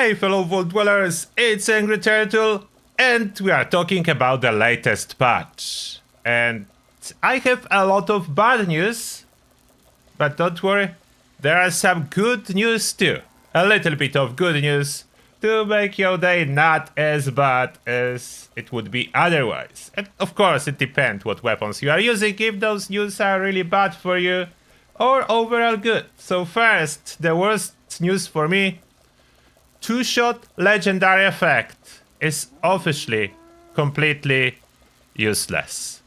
Hey fellow Vault Dwellers, it's Angry Turtle, and we are talking about the latest patch. And I have a lot of bad news, but don't worry, there are some good news too. A little bit of good news to make your day not as bad as it would be otherwise. And of course it depends what weapons you are using, if those news are really bad for you or overall good. So first, the worst news for me. TwoShot legendary effect is officially completely useless.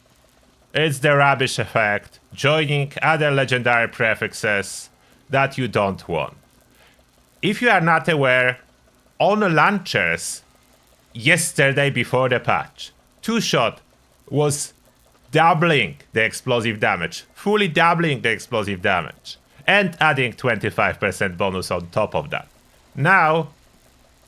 It's the rubbish effect, joining other legendary prefixes that you don't want. If you are not aware, on launchers, yesterday before the patch, TwoShot was doubling the explosive damage, fully doubling the explosive damage, and adding 25% bonus on top of that. Now,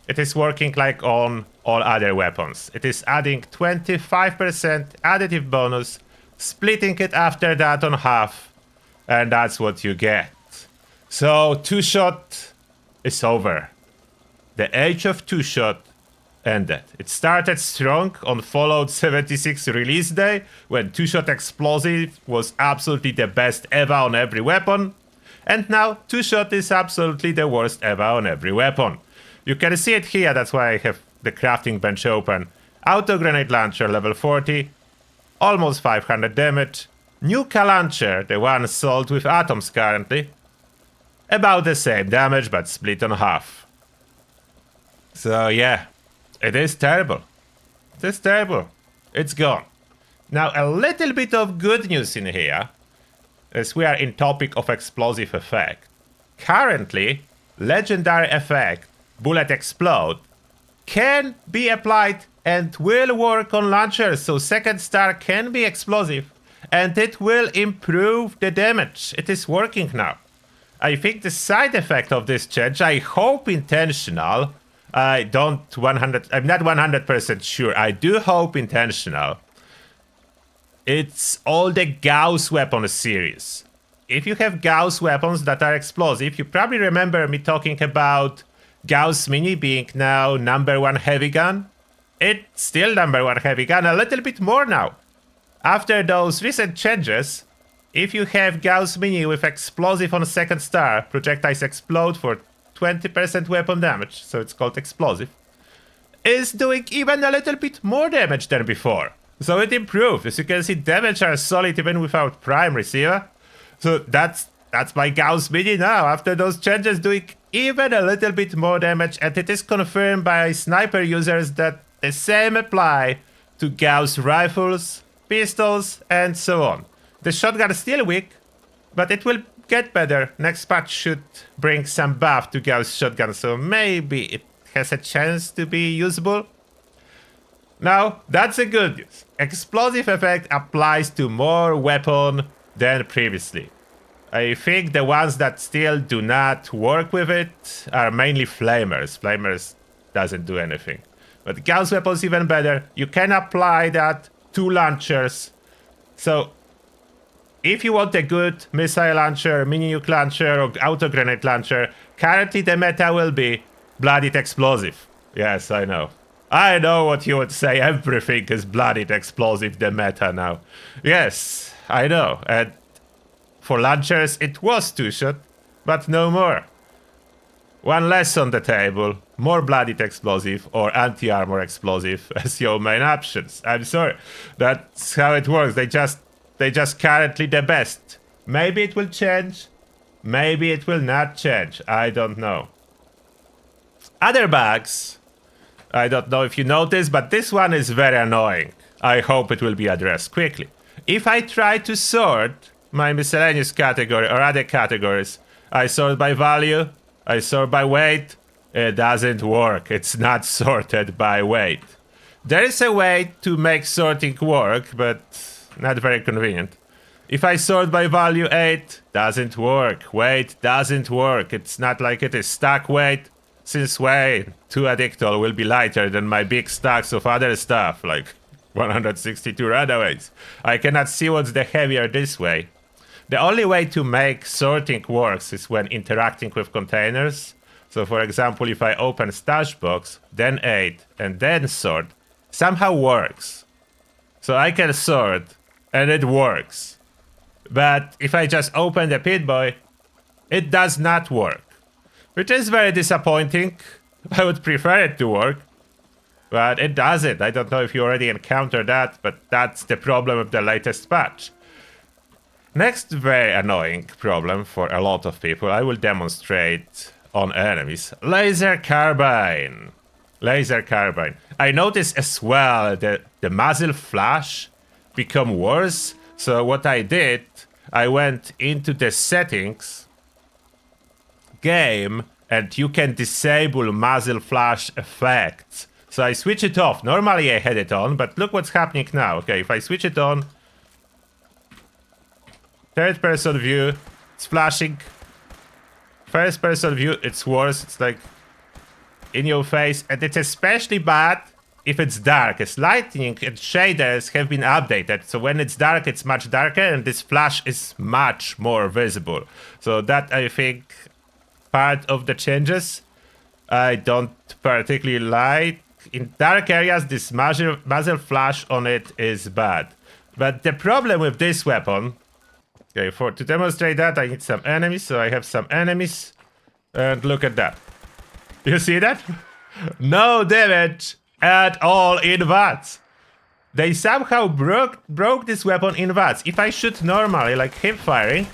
it is working like on all other weapons. It is adding 25% additive bonus, splitting it after that on half, and that's what you get. So TwoShot is over. The age of TwoShot ended. It started strong on Fallout 76 release day, when TwoShot explosive was absolutely the best ever on every weapon, and now TwoShot is absolutely the worst ever on every weapon. You can see it here, that's why I have the crafting bench open. Auto grenade launcher level 40, almost 500 damage. Nuka launcher, the one sold with atoms currently, about the same damage but split on half. So yeah, it is terrible. It is terrible. It's gone. Now a little bit of good news in here, as we are in topic of explosive effect. Currently, legendary effect Bullet Explode can be applied and will work on launchers, so second star can be explosive and it will improve the damage. It is working now. I think the side effect of this change, I hope intentional, I'm not 100% sure, I do hope intentional. It's all the Gauss weapon series. If you have Gauss weapons that are explosive, you probably remember me talking about Gauss Mini being now #1 heavy gun. It's still #1 heavy gun, a little bit more now. After those recent changes, if you have Gauss Mini with explosive on second star, projectiles explode for 20% weapon damage, so it's called explosive, is doing even a little bit more damage than before. So it improved. As you can see, damage are solid even without prime receiver. So that's my Gauss Mini now, after those changes, doing even a little bit more damage, and it is confirmed by sniper users that the same apply to Gauss rifles, pistols, and so on. The shotgun is still weak, but it will get better. Next patch should bring some buff to Gauss shotgun, so maybe it has a chance to be usable. Now, that's the good news. Explosive effect applies to more weapon than previously. I think the ones that still do not work with it are mainly flamers. Flamers doesn't do anything. But Gauss weapons even better. You can apply that to launchers. So if you want a good missile launcher, mini nuke launcher, or auto grenade launcher, currently the meta will be bloodied explosive. Yes, I know. I know what you would say. Everything is bloodied explosive, the meta now. Yes, I know. And for launchers, it was TwoShot, but no more. One less on the table, more bloodied explosive or anti-armor explosive as your main options. I'm sorry, that's how it works. They just currently the best. Maybe it will change, maybe it will not change. I don't know. Other bugs, I don't know if you noticed, but this one is very annoying. I hope it will be addressed quickly. If I try to sort my miscellaneous category or other categories, I sort by value, I sort by weight, it doesn't work. It's not sorted by weight. There is a way to make sorting work, but not very convenient. If I sort by value 8, doesn't work. Weight doesn't work. It's not like it is stack weight, since weight 2 addictol will be lighter than my big stacks of other stuff, like 162 runaways. I cannot see what's the heavier this way. The only way to make sorting works is when interacting with containers. So for example, if I open stash box, then 8, and then sort, somehow works. So I can sort, and it works. But if I just open the pit boy, it does not work. Which is very disappointing. I would prefer it to work. But it doesn't. I don't know if you already encountered that, but that's the problem with the latest patch. Next very annoying problem for a lot of people, I will demonstrate on enemies. Laser carbine. Laser carbine. I noticed as well that the Muzzle Flash become worse. So what I did, I went into the settings, game, and you can disable Muzzle Flash effects. So I switch it off. Normally I had it on, but look what's happening now. Okay, if I switch it on, third person view, it's flashing. First person view, it's worse. It's like in your face, and it's especially bad if it's dark, as lighting and shaders have been updated. So when it's dark, it's much darker, and this flash is much more visible. So that, I think, part of the changes I don't particularly like. In dark areas, this muzzle flash on it is bad. But the problem with this weapon, okay, to demonstrate that, I need some enemies. So I have some enemies, and look at that. You see that? No damage at all in VATS. They somehow broke this weapon in VATS. If I shoot normally, like hip firing,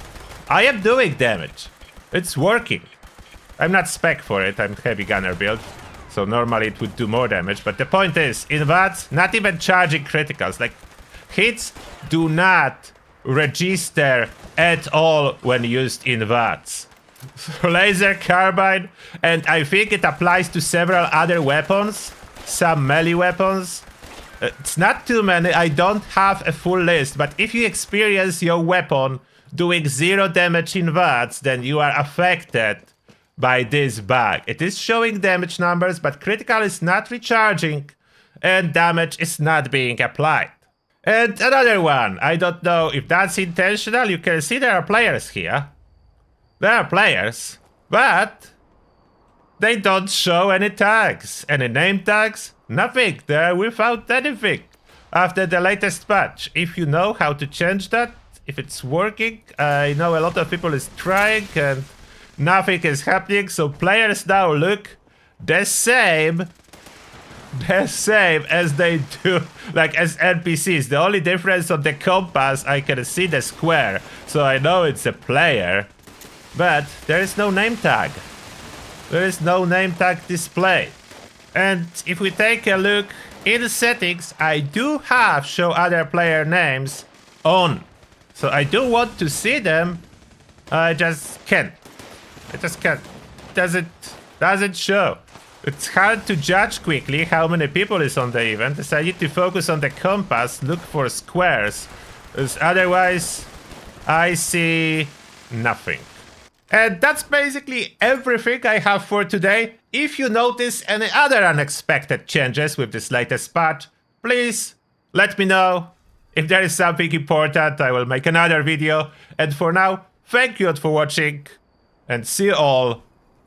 I am doing damage. It's working. I'm not spec for it, I'm heavy gunner build. So normally it would do more damage, but the point is, in VATS, not even charging criticals. Like, hits do not register at all when used in VATS. Laser carbine, and I think it applies to several other weapons, some melee weapons. It's not too many, I don't have a full list, but if you experience your weapon doing 0 damage in VATS, then you are affected by this bug. It is showing damage numbers, but critical is not recharging, and damage is not being applied. And another one, I don't know if that's intentional. You can see there are players here. There are players, but they don't show any tags, any name tags, nothing. They're without anything after the latest patch. If you know how to change that, if it's working, I know a lot of people is trying and nothing is happening. So players now look the same as they do, like as NPCs. The only difference on the compass, I can see the square, so I know it's a player. But there is no name tag. There is no name tag displayed. And if we take a look in the settings, I do have show other player names on. So I do want to see them. I just can't. I just can't. Doesn't show. It's hard to judge quickly how many people is on the event. So I need to focus on the compass, look for squares. Because otherwise, I see nothing. And that's basically everything I have for today. If you notice any other unexpected changes with this latest patch, please let me know. If there is something important, I will make another video. And for now, thank you all for watching, and see you all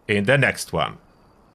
in the next one.